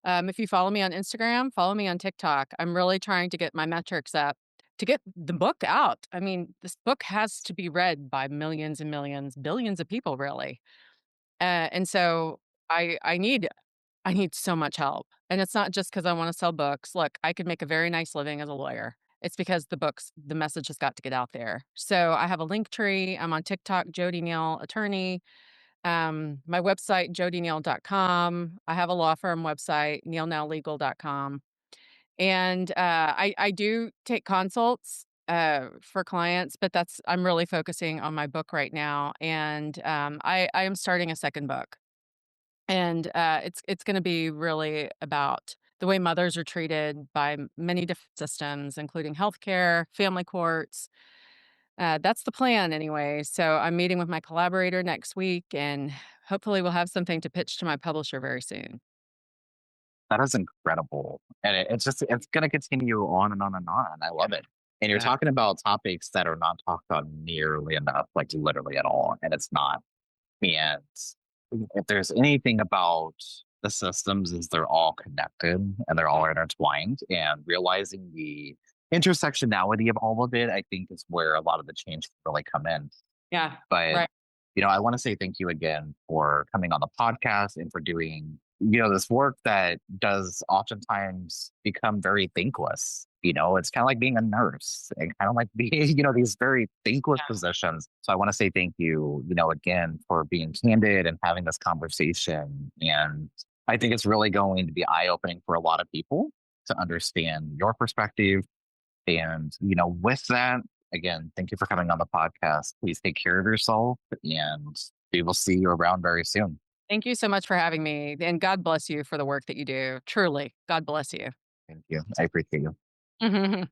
If you follow me on Instagram, follow me on TikTok. I'm really trying to get my metrics up to get the book out. I mean, this book has to be read by millions and millions, billions of people, really. And so I need so much help. And it's not just because I wanna sell books. Look, I could make a very nice living as a lawyer. It's because the message has got to get out there. So I have a link tree. I'm on TikTok, JoDee Neil Attorney. My website, jodieneil.com. I have a law firm website, neilnowlegal.com. And I do take consults for clients, but I'm really focusing on my book right now. And I am starting a second book. And, it's gonna be really about the way mothers are treated by many different systems, including healthcare, family courts. That's the plan anyway. So I'm meeting with my collaborator next week, and hopefully we'll have something to pitch to my publisher very soon. That is incredible. And it's going to continue on and on and on. I love it. And you're Yeah. talking about topics that are not talked about nearly enough, like literally at all. And it's not. And if there's anything about the systems is they're all connected and they're all intertwined, and realizing the intersectionality of all of it, I think is where a lot of the change can really come in. Yeah. But, Right. I want to say thank you again for coming on the podcast and for doing, this work that does oftentimes become very thankless. It's kind of like being a nurse and kind of like being, these very thankless Yeah. positions. So I want to say thank you, again for being candid and having this conversation. And I think it's really going to be eye opening for a lot of people to understand your perspective and, with that, again, thank you for coming on the podcast. Please take care of yourself and we will see you around very soon. Thank you so much for having me, and God bless you for the work that you do. Truly, God bless you. Thank you. I appreciate you.